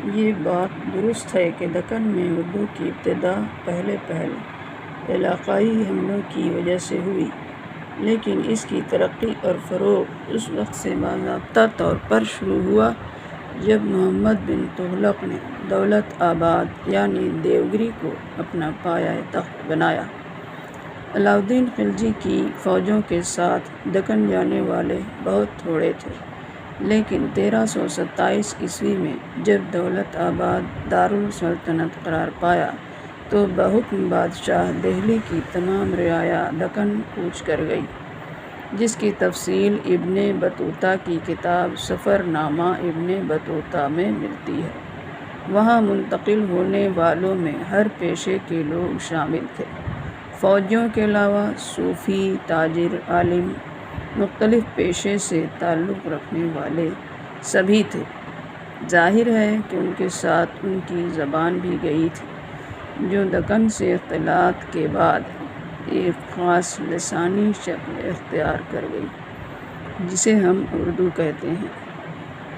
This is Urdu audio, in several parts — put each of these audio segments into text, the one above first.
یہ بات درست ہے کہ دکن میں اردو کی ابتدا پہلے علاقائی حملوں کی وجہ سے ہوئی، لیکن اس کی ترقی اور فروغ اس وقت سے باضابطہ طور پر شروع ہوا جب محمد بن تغلق نے دولت آباد یعنی دیوگری کو اپنا پایہ تخت بنایا۔ علاؤالدین خلجی کی فوجوں کے ساتھ دکن جانے والے بہت تھوڑے تھے، لیکن 1327 عیسوی میں جب دولت آباد دارالسلطنت قرار پایا تو بحکم بادشاہ دہلی کی تمام رعایا دکن کوچ کر گئی، جس کی تفصیل ابن بطوطہ کی کتاب سفر نامہ ابن بطوطہ میں ملتی ہے۔ وہاں منتقل ہونے والوں میں ہر پیشے کے لوگ شامل تھے، فوجیوں کے علاوہ صوفی، تاجر، عالم، مختلف پیشے سے تعلق رکھنے والے سبھی تھے۔ ظاہر ہے کہ ان کے ساتھ ان کی زبان بھی گئی تھی، جو دکن سے اختلاط کے بعد ایک خاص لسانی شکل اختیار کر گئی، جسے ہم اردو کہتے ہیں۔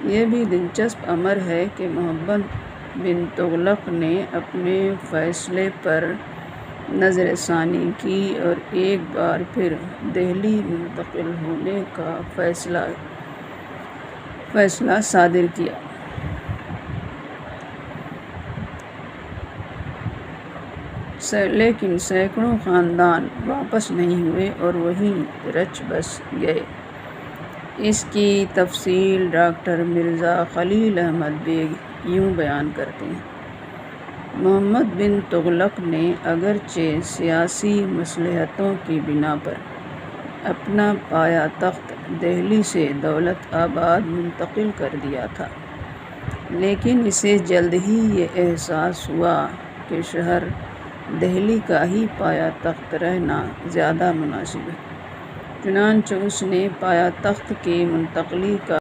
یہ بھی دلچسپ امر ہے کہ محمد بن تغلق نے اپنے فیصلے پر نظر ثانی کی اور ایک بار پھر دہلی منتقل ہونے کا فیصلہ صادر کیا۔ لیکن سینکڑوں خاندان واپس نہیں ہوئے اور وہیں رچ بس گئے۔ اس کی تفصیل ڈاکٹر مرزا خلیل احمد بیگ یوں بیان کرتے ہیں: محمد بن تغلق نے اگرچہ سیاسی مصلحتوں کی بنا پر اپنا پایہ تخت دہلی سے دولت آباد منتقل کر دیا تھا، لیکن اسے جلد ہی یہ احساس ہوا کہ شہر دہلی کا ہی پایہ تخت رہنا زیادہ مناسب ہے، چنانچہ اس نے پایہ تخت کی منتقلی کا